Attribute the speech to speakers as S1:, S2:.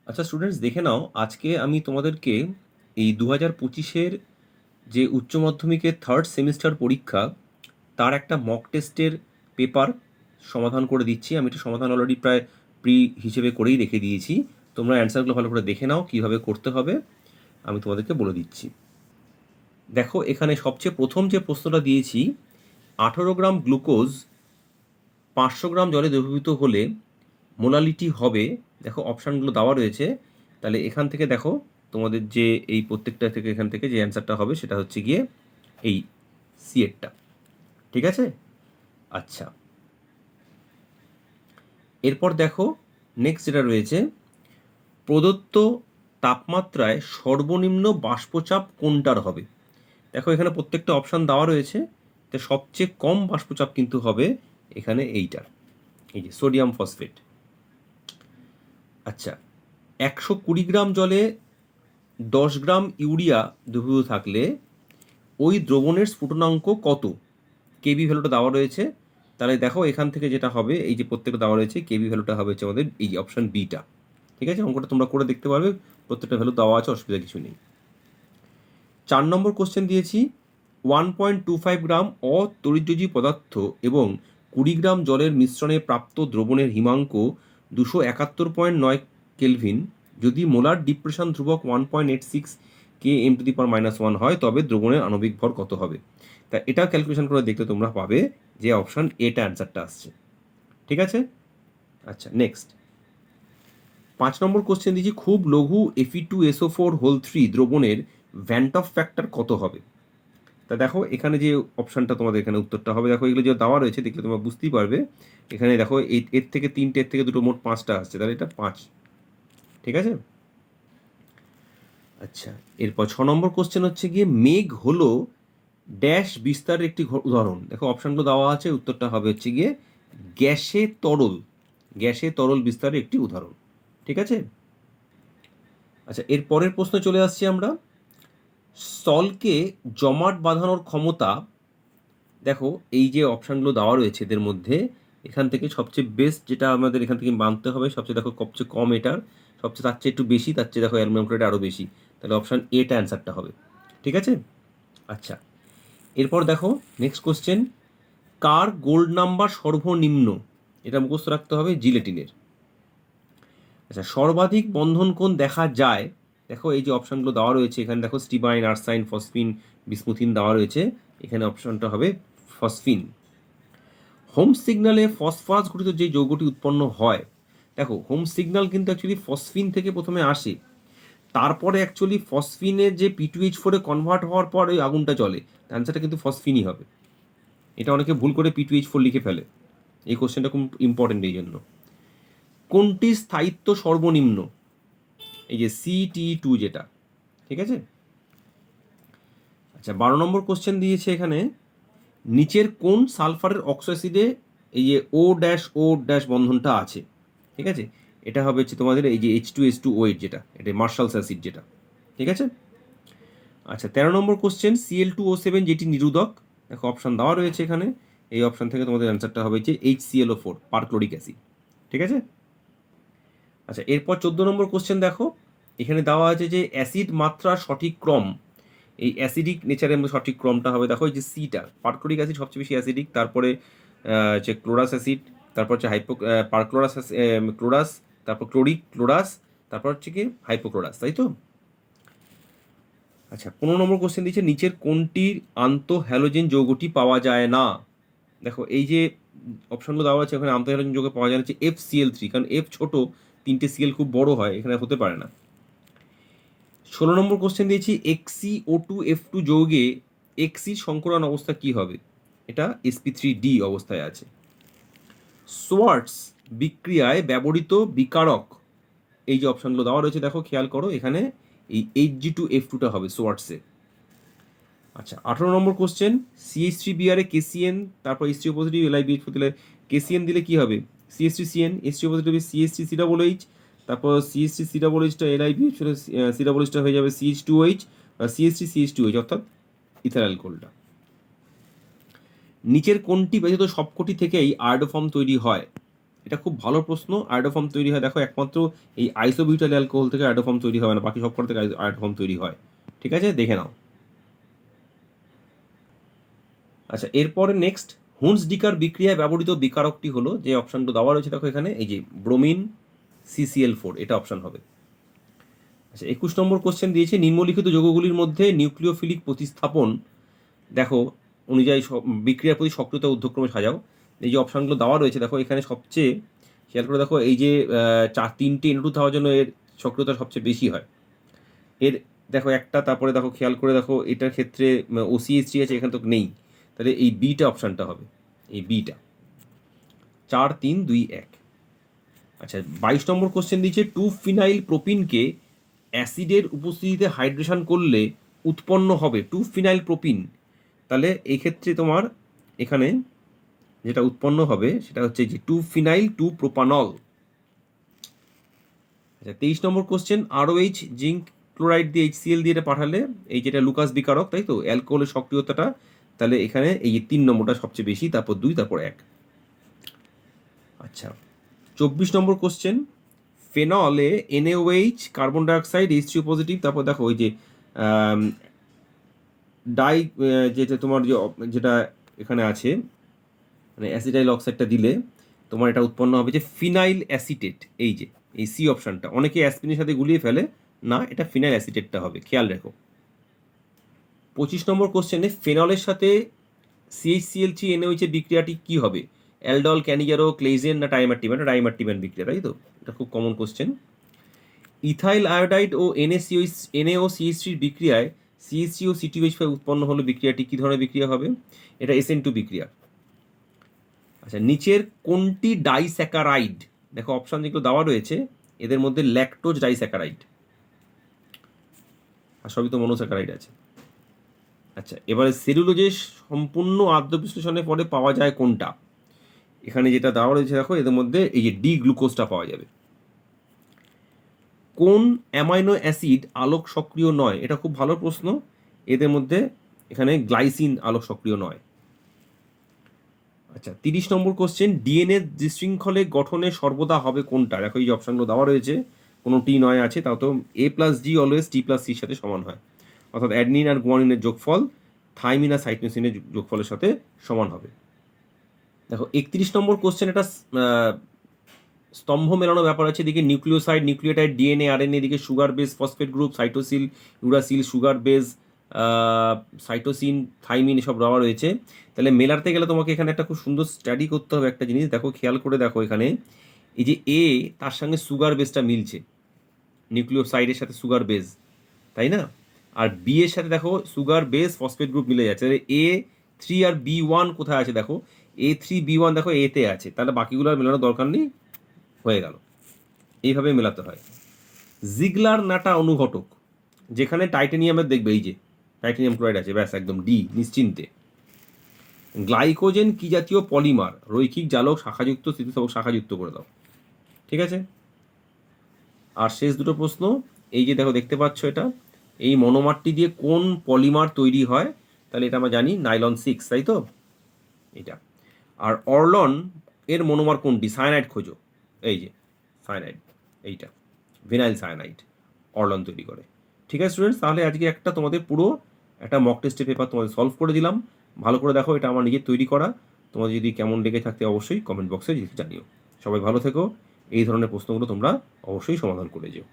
S1: আচ্ছা স্টুডেন্টস, দেখে নাও, আজকে আমি তোমাদেরকে এই 2025-এর যে উচ্চ মাধ্যমিকের থার্ড সেমিস্টার পরীক্ষা তার একটা মক টেস্টের পেপার সমাধান করে দিচ্ছি। আমি এটা সমাধান অলরেডি প্রায় প্রি হিসেবে করেই রেখে দিয়েছি। তোমরা অ্যান্সারগুলো ভালো করে দেখে নাও, কীভাবে করতে হবে আমি তোমাদেরকে বলে দিচ্ছি। দেখো, এখানে সবচেয়ে প্রথম যে প্রশ্নটা দিয়েছি, 18 গ্রাম গ্লুকোজ 500 গ্রাম জলে দ্রবীভূত হলে মোলালিটি হবে, দেখো অপশানগুলো দেওয়া রয়েছে। তাহলে এখান থেকে দেখো তোমাদের যে এই প্রত্যেকটা থেকে এখান থেকে যে অ্যান্সারটা হবে সেটা হচ্ছে গিয়ে এই সিএরটা। ঠিক আছে? আচ্ছা, এরপর দেখো নেক্সট যেটা রয়েছে, প্রদত্ত তাপমাত্রায় সর্বনিম্ন বাষ্পচাপ কোনটার হবে। দেখো এখানে প্রত্যেকটা অপশান দেওয়া রয়েছে, তো সবচেয়ে কম বাষ্পচাপ কিন্তু হবে এখানে এইটার, এই যে সোডিয়াম ফসফেট। আচ্ছা, 120 গ্রাম জলে 10 গ্রাম ইউরিয়া দ্রবীভূত থাকলে ওই দ্রবণের স্ফুটনাঙ্ক কত, কেবি ভ্যালুটা দেওয়া রয়েছে। তাহলে দেখো এখান থেকে যেটা হবে, এই যে প্রত্যেকটা দেওয়া রয়েছে, কেবি ভ্যালুটা হবে হচ্ছে আমাদের এই অপশান বিটা। ঠিক আছে, অঙ্কটা তোমরা করে দেখতে পারবে, প্রত্যেকটা ভ্যালু দেওয়া আছে, অসুবিধা কিছু নেই। 4 নম্বর কোশ্চেন দিয়েছি, 1.25 গ্রাম অতরিতযোজী পদার্থ এবং 20 গ্রাম জলের মিশ্রণে প্রাপ্ত দ্রবণের হিমাঙ্ক 271.9 কেলভিন যদি মোলার ডিপ্রেশন ধ্রুবক 1.86 কে m⁻⁻1 হয়, তবে দ্রবণের আণবিক ভর কত হবে। তা এটা ক্যালকুলেশন করে দেখতে তোমরা পাবে যে অপশান এটা অ্যান্সারটা আসছে। ঠিক আছে? আচ্ছা, নেক্সট 5 নম্বর কোশ্চেন দিয়েছি, খুব লঘু Fe2SO4(3) দ্রবণের ভ্যান্টফ ফ্যাক্টর কত হবে। তা দেখো এখানে যে অপশানটা তোমাদের এখানে উত্তরটা হবে, দেখো এগুলো যে দেওয়া রয়েছে দেখলে তোমরা বুঝতেই পারবে। এখানে দেখো এর থেকে 3টে, এর থেকে 2টো, মোট 5টা আসছে, তাহলে এটা 5। ঠিক আছে? আচ্ছা, এরপর 6 নম্বর কোশ্চেন হচ্ছে গিয়ে, মেঘ হলো ড্যাশ বিস্তারের একটি উদাহরণ। দেখো অপশানগুলো দেওয়া আছে, উত্তরটা হবে হচ্ছে গিয়ে গ্যাসে তরল, গ্যাসে তরল বিস্তারের একটি উদাহরণ। ঠিক আছে? আচ্ছা, এর পরের প্রশ্নে চলে আসছি আমরা, স্থলকে জমাট বাঁধানোর ক্ষমতা। দেখো এই যে অপশানগুলো দেওয়া রয়েছে এদের মধ্যে এখান থেকে সবচেয়ে বেস্ট যেটা আমাদের এখান থেকে মানতে হবে, সবচেয়ে দেখো সবচেয়ে কম এটার, সবচেয়ে তার চেয়ে একটু বেশি, তার চেয়ে দেখো অ্যালুমিনিয়াম ক্লোরাইড আরও বেশি, তাহলে অপশান এটা অ্যান্সারটা হবে। ঠিক আছে? আচ্ছা, এরপর দেখো নেক্সট কোশ্চেন, কার গোল্ড নাম্বার সর্বনিম্ন, এটা মুখস্থ রাখতে হবে, জিলেটিনের। আচ্ছা, সর্বাধিক বন্ধন কোণ দেখা যায়। দেখো এই যে অপশানগুলো দেওয়া রয়েছে এখানে, দেখো স্টিবাইন, আর্সাইন, ফসফিন, বিসমুথিন দেওয়া রয়েছে, এখানে অপশানটা হবে ফসফিন। হোম সিগন্যালে ফসফরাস ঘটিত যে যৌগটি উৎপন্ন হয়, দেখো হোম সিগন্যাল কিন্তু অ্যাকচুয়ালি ফসফিন থেকে প্রথমে আসে, তারপরে অ্যাকচুয়ালি ফসফিনের যে P2H4-এ কনভার্ট হওয়ার পর ওই আগুনটা জ্বলে, অ্যান্সারটা কিন্তু ফসফিনই হবে। এটা অনেকে ভুল করে P2H4 লিখে ফেলে, এই কোশ্চেনটা খুব ইম্পর্টেন্ট এই জন্য। কোনটি স্থায়িত্ব সর্বনিম্ন, এই যে CT2 যেটা। ঠিক আছে? আচ্ছা, 12 নম্বর কোশ্চেন দিয়েছে এখানে, নিচের কোন সালফারের অক্সো অ্যাসিডে এই যে O ড্যাশ বন্ধনটা আছে। ঠিক আছে? এটা হবে হচ্ছে তোমাদের এই যে H2S2O8 যেটা, এটা মার্শালস অ্যাসিড যেটা। ঠিক আছে? আচ্ছা, 13 নম্বর কোশ্চেন, Cl2O7 যেটি নিরোধক। দেখো অপশান দেওয়া রয়েছে এখানে, এই অপশান থেকে তোমাদের অ্যান্সারটা হবে যে HClO4 পারক্লোরিক অ্যাসিড। ঠিক আছে? আচ্ছা, এরপর 14 নম্বর কোশ্চেন দেখো, এখানে দেওয়া আছে যে অ্যাসিড মাত্রার সঠিক ক্রম, এই অ্যাসিডিক নেচারের সঠিক ক্রমটা হবে, দেখো এই যে সিটা, পারক্লোরিক অ্যাসিড সবচেয়ে বেশি অ্যাসিডিক, তারপরে যে ক্লোরাস অ্যাসিড, তারপর হচ্ছে পারক্লোরাস ক্লোরাস, তারপর ক্লোরিক ক্লোরাস, তারপর হচ্ছে কি হাইপোক্লোরাস, তাই তো? আচ্ছা, 15 নম্বর কোশ্চেন দিচ্ছে, নিচের কোনটির আন্তঃহ্যালোজেন যৌগটি পাওয়া যায় না। দেখো এই যে অপশনগুলো দেওয়া আছে, ওখানে আন্তঃহ্যালোজেন যৌগ পাওয়া যায় না হচ্ছে FCl3, কারণ F ছোট, 3টে সিএল খুব বড় হয়, এখানে হতে পারে না। 16 নম্বর কোশ্চেন দিয়েছি, XeO2F2 যৌগে এক্সি সংকরণ অবস্থা কি হবে, এটা sp3d অবস্থায় আছে। সোয়ার্টস বিক্রিয়ায় ব্যবহৃত বিকারক, এই যে অপশনগুলো দেওয়া রয়েছে দেখো খেয়াল করো, এখানে এই Hg2F2টা হবে সোয়ার্টসে। আচ্ছা, 18 নম্বর কোশ্চেন, CH3Br এ KCN, তারপর H3 পজিটিভ LiBH দিলে KCN দিলে কি হবে, CH3CN, H3 পজিটিভ CH3COOH, তারপর CH3COOHটা LiBH, COOHটা হয়ে যাবে CH2OH, CH3CH2OH, অর্থাৎ ইথাইল অ্যালকোহলটা। নিচের কোনটি ব্যতীত সবকটি থেকেই আয়োডোফর্ম তৈরি হয়। এটা খুব ভালো প্রশ্ন। আয়োডোফর্ম তৈরি হয় দেখো একমাত্র এই আইসোবিউটাইল অ্যালকোহল থেকে আয়োডোফর্ম তৈরি হয় না, বাকি সব কটা থেকে আয়োডোফর্ম তৈরি হয়। ঠিক আছে, দেখে নাও। আচ্ছা, এরপরে নেক্সট হুন্সডিকার বিক্রিয়ায় ব্যবহৃত বিকারকটি হলো, যে অপশানটা দেওয়া রয়েছে দেখো এখানে, এই যে ব্রোমিন CCl4, এটা অপশান হবে। আচ্ছা, 21 নম্বর কোশ্চেন দিয়েছে নিম্নলিখিত যৌগগুলির মধ্যে নিউক্লিওফিলিক প্রতিস্থাপন দেখো অনুযায়ী বিক্রিয়ার প্রতি সক্রিয়তা ঊর্ধ্বক্রমে সাজাও। এই যে অপশানগুলো দেওয়া রয়েছে দেখো এখানে সবচেয়ে খেয়াল করে দেখো, এই যে 3টে N2 হওয়ার জন্য এর সক্রিয়তা সবচেয়ে বেশি হয়। এর দেখো একটা, তারপরে দেখো খেয়াল করে দেখো এটার ক্ষেত্রে OCH3 আছে, এখানে তো নেই, তাহলে এই বিটা অপশানটা হবে, এই বিটা। 4 3 2 1। আচ্ছা, 22 নম্বর কোশ্চেন দিয়েছে 2-ফিনাইল প্রোপিনকে অ্যাসিডের উপস্থিতিতে হাইড্রেশন করলে উৎপন্ন হবে 2-ফিনাইল প্রোপিন। তাহলে এই ক্ষেত্রে তোমার এখানে যেটা উৎপন্ন হবে সেটা হচ্ছে যে 2-ফিনাইল 2-প্রোপানল। আচ্ছা, 23 নম্বর কোশ্চেন ROH জিঙ্ক ক্লোরাইড দিয়ে HCl দিয়ে এটা পাঠালে, এই যেটা লুকাস বিকারক, তাই তো, অ্যালকোহলের সক্রিয়তাটা, তাহলে এখানে এই 3 নম্বরটা সবচেয়ে বেশি, তারপর 2, তারপর 1। আচ্ছা, 24 নম্বর কোশ্চেন ফেনলে NaOH carbon dioxide H3O positive, তারপর দেখো ওই যে যেটা তোমার যেটা এখানে আছে, মানে অ্যাসিটাইল অক্সাইডটা দিলে তোমার এটা উৎপন্ন হবে যে ফিনাইল অ্যাসিটেট। এই যে এই সি অপশানটা, অনেকে অ্যাসপিনের সাথে গুলিয়ে ফেলে, না, এটা ফিনাইল অ্যাসিটেটটা হবে, খেয়াল রেখো। 25 নম্বর কোশ্চেনে ফেনলের সাথে CH3NaOH এর বিক্রিয়াটি কি হবে? অ্যালডল, ক্যানিজারো, ক্লেইজেন না ডাইমার্টিমান? এটা ডাইমার্টিমান বিক্রিয়া, তাই তো, এটা খুব কমন কোশ্চেন। ইথাইল আয়োডাইড ও NaOCH3 বিক্রিয়ায় CH3 ও CTOH5 উৎপন্ন হলো, বিক্রিয়াটি কি ধরনের বিক্রিয়া হবে? এটা SN2 বিক্রিয়া। আচ্ছা, নিচের কোনটি ডাইস্যাকারাইড? দেখো অপশান যেগুলো দেওয়া রয়েছে এদের মধ্যে ল্যাকটোজ ডাইস্যাকারাইড, আর সবই তো মনোস্যাকারাইড আছে। আচ্ছা, এবারে সেলুলোজের সম্পূর্ণ আদ্য বিশ্লেষণের পরে পাওয়া যায় কোনটা? এখানে যেটা দেওয়া রয়েছে দেখো এদের মধ্যে এই যে ডি গ্লুকোজটা পাওয়া যাবে। কোন অ্যামাইনো অ্যাসিড আলোক সক্রিয় নয়? এটা খুব ভালো প্রশ্ন। এদের মধ্যে এখানে গ্লাইসিন আলোক সক্রিয় নয়। আচ্ছা, 30 নম্বর কোশ্চেন ডিএনএ বিশৃঙ্খলে গঠনে সর্বদা হবে কোনটা? দেখো এই যে অপশানগুলো দেওয়া রয়েছে, কোনো টি নয় আছে, তাও তো A+G অলওয়েজ T+Cর সাথে সমান হয়, অর্থাৎ অ্যাডনিন আর গুয়ানিনের যোগফল থাইমিন আর সাইটোসিনের যোগফলের সাথে সমান হবে। দেখো 31 নম্বর কোশ্চেন, এটা স্তম্ভ মেলানো ব্যাপার আছে, এদিকে নিউক্লিওসাইড, নিউক্লিওটাইড, ডিএনএ, আরএনএ, এদিকে সুগার বেস, ফসফেট গ্রুপ, সাইটোসিল, uracil, sugar base, cytosine, thymine, এসব দেওয়া রয়েছে। তাহলে মেলাতে গেলে তোমাকে এখানে একটা খুব সুন্দর স্টাডি করতে হবে একটা জিনিস, দেখো খেয়াল করে দেখো এখানে এই যে এ, তার সঙ্গে সুগার বেসটা মিলছে, নিউক্লিওসাইডের সাথে সুগার বেস, তাই না? আর বি এর সাথে দেখো সুগার বেস ফসফেট গ্রুপ মিলে যাচ্ছে, তাহলে A3 আর B1 কোথায় আছে? দেখো A3B1 দেখো এতে আছে, তাহলে বাকিগুলো আর মেলানোর দরকার নেই, হয়ে গেল। এইভাবে মেলাতে হয়। জিগলার নাটা অনুঘটক, যেখানে টাইটেনিয়ামের দেখবে এই যে টাইটেনিয়াম ক্লোরাইড আছে, ব্যাস একদম ডি, নিশ্চিন্তে। গ্লাইকোজেন কি জাতীয় পলিমার? রৈখিক জালক, শাখাযুক্ত, স্থিতিস্থাপক, শাখাযুক্ত করে দাও। ঠিক আছে, আর শেষ দুটো প্রশ্ন, এই যে দেখো দেখতে পাচ্ছ এটা, এই মনোমারটি দিয়ে কোন পলিমার তৈরি হয়? তাহলে এটা আমরা জানি নাইলন 6, তাই তো, এটা। আর অরলন এর মনোমার কোনটি? সায়ানাইড খোঁজো, এই যে সায়ানাইড, এইটা ভিনাইল সায়ানাইড অরলন তৈরি করে। ঠিক আছে স্টুডেন্টস, তাহলে আজকে একটা তোমাদের পুরো একটা মক টেস্টের পেপার তোমাদের সলভ করে দিলাম। ভালো করে দেখো, এটা আমার নিজের তৈরি করা। তোমাদের যদি কেমন লেগে থাকতে অবশ্যই কমেন্ট বক্সে জানিও। সবাই ভালো থেকো, এই ধরনের প্রশ্নগুলো তোমরা অবশ্যই সমাধান করে যেও।